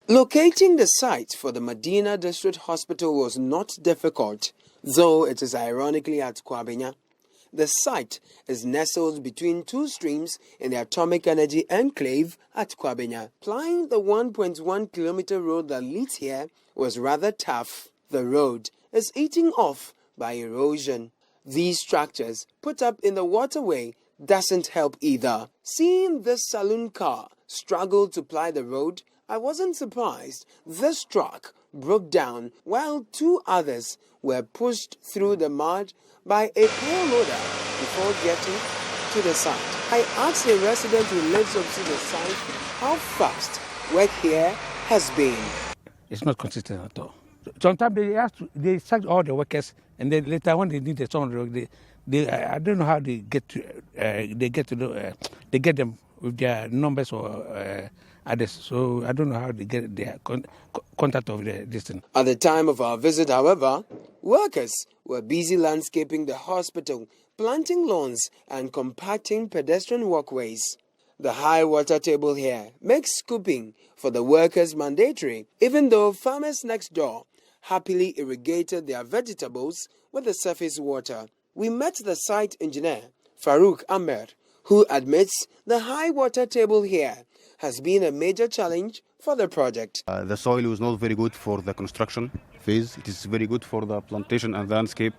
Locating the site for the Madina District Hospital was not difficult, though it is ironically at Kwabenya. The site is nestled between two streams in the atomic energy enclave at Kwabenya. Plying the 1.1-kilometer road that leads here was rather tough. The road is eating off by erosion. These structures put up in the waterway doesn't help either. Seeing this saloon car struggle to ply the road, I wasn't surprised. This truck broke down while two others were pushed through the mud by a pole loader before getting to the site. I asked a resident who lives opposite the site how fast work here has been. It's not consistent at all. Sometimes they sack all the workers, and then later when they need the song, I don't know how they get them with their numbers or others. So I don't know how they get their contact of this thing. At the time of our visit, however, workers were busy landscaping the hospital, planting lawns and compacting pedestrian walkways. The high water table here makes scooping for the workers mandatory, even though farmers next door happily irrigated their vegetables with the surface water. We met the site engineer, Farouk Ahmed, who admits the high water table here has been a major challenge for the project. The soil was not very good for the construction phase. It is very good for the plantation and landscape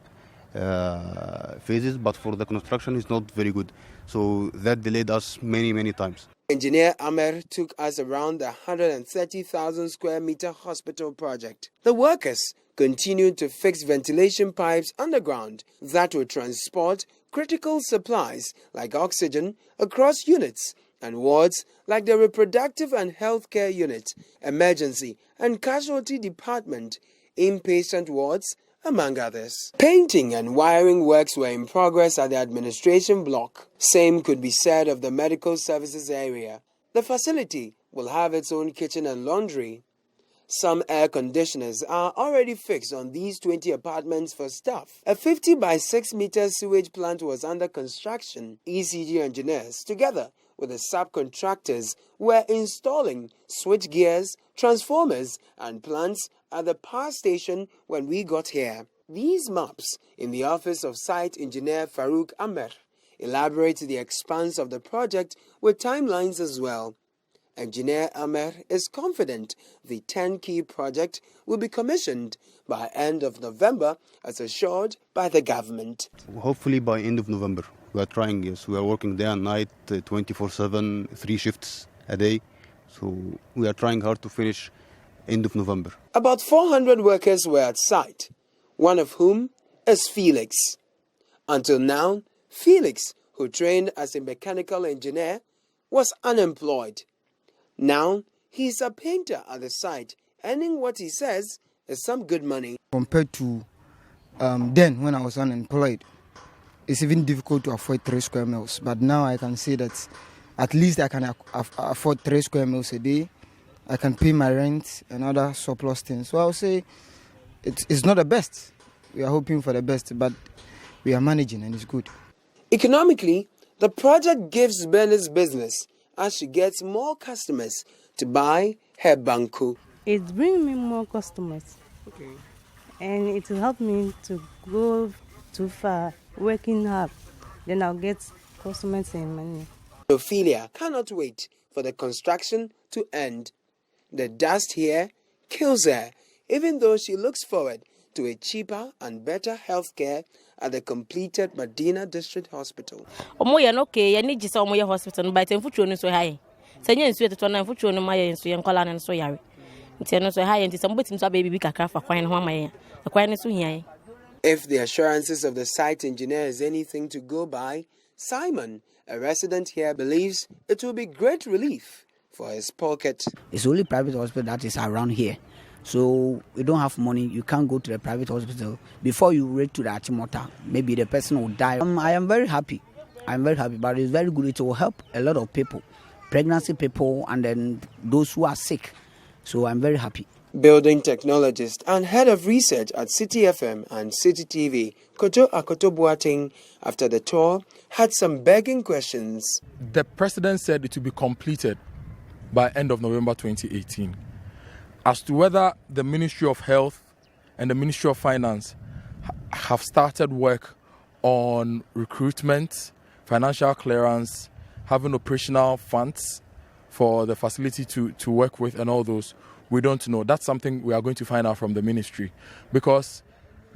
phases, but for the construction it's not very good. So that delayed us many times. Engineer Amer took us around the 130,000 square meter hospital project. The workers continued to fix ventilation pipes underground that would transport critical supplies like oxygen across units and wards like the reproductive and healthcare unit, emergency and casualty department, inpatient wards, among others. Painting and wiring works were in progress at the administration block. Same could be said of the medical services area. The facility will have its own kitchen and laundry. Some air conditioners are already fixed on these 20 apartments for staff. A 50 by 6 meter sewage plant was under construction. ECG engineers, together with the subcontractors, were installing switch gears, transformers and plants at the power station when we got here. These maps in the office of site engineer Farouk Ahmed elaborate the expanse of the project with timelines as well. Engineer Ahmed is confident the 10-key project will be commissioned by end of November as assured by the government. Hopefully by end of November. We are trying, yes. We are working day and night, 24/7, 3 shifts a day. So we are trying hard to finish end of November. About 400 workers were at site, one of whom is Felix. Until now, Felix, who trained as a mechanical engineer, was unemployed. Now, he's a painter at the site, earning what he says is some good money. Compared to then, when I was unemployed, it's even difficult to afford 3 square meals. But now I can say that at least I can afford 3 square meals a day. I can pay my rent and other surplus things. So I'll say it's not the best. We are hoping for the best, but we are managing and it's good. Economically, the project gives Bernice business as she gets more customers to buy her banku. It brings me more customers. Okay. And it will help me to go too far, working hard. Then I'll get customers and money. Ophelia cannot wait for the construction to end. The dust here kills her, even though she looks forward to a cheaper and better health care at the completed Madina District Hospital. Okay, I need to say hospital, but I'm future so high. Saying sweet to an future no my and so young color and so yari. It's not so high and somebody to baby big craft for quite one my acquiring so here. If the assurances of the site engineer is anything to go by, Simon, a resident here, believes it will be great relief for his pocket. It's the only private hospital that is around here. So we don't have money. You can't go to the private hospital. Before you reach to the Achimota, maybe the person will die. I am very happy. But it's very good. It will help a lot of people, pregnancy people, and then those who are sick. So I'm very happy. Building technologist and head of research at City FM and City TV, Kojo Akoto Boateng, after the tour, had some begging questions. The president said it will be completed by end of November 2018. as to whether the Ministry of Health and the Ministry of Finance have started work on recruitment, financial clearance, having operational funds for the facility to work with and all those. We don't know. That's something we are going to find out from the ministry, because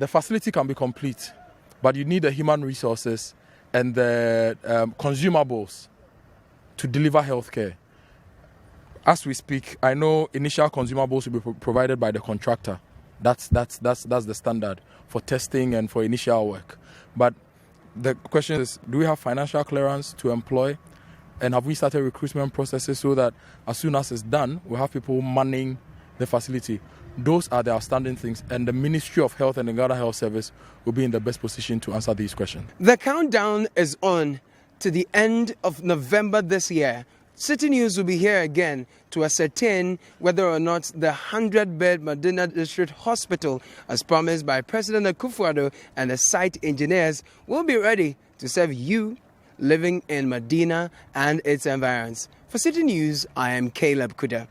the facility can be complete, but you need the human resources and the consumables to deliver healthcare. As we speak, I know initial consumables will be provided by the contractor. That's the standard for testing and for initial work. But the question is, do we have financial clearance to employ? And have we started recruitment processes so that as soon as it's done, we'll have people manning the facility? Those are the outstanding things, and the Ministry of Health and the Ghana Health Service will be in the best position to answer these questions. The countdown is on to the end of November this year. City News will be here again to ascertain whether or not the 100-bed Madina District Hospital, as promised by President Akufo-Addo and the site engineers, will be ready to serve you living in Madina and its environs. For City News, I am Caleb Kuda.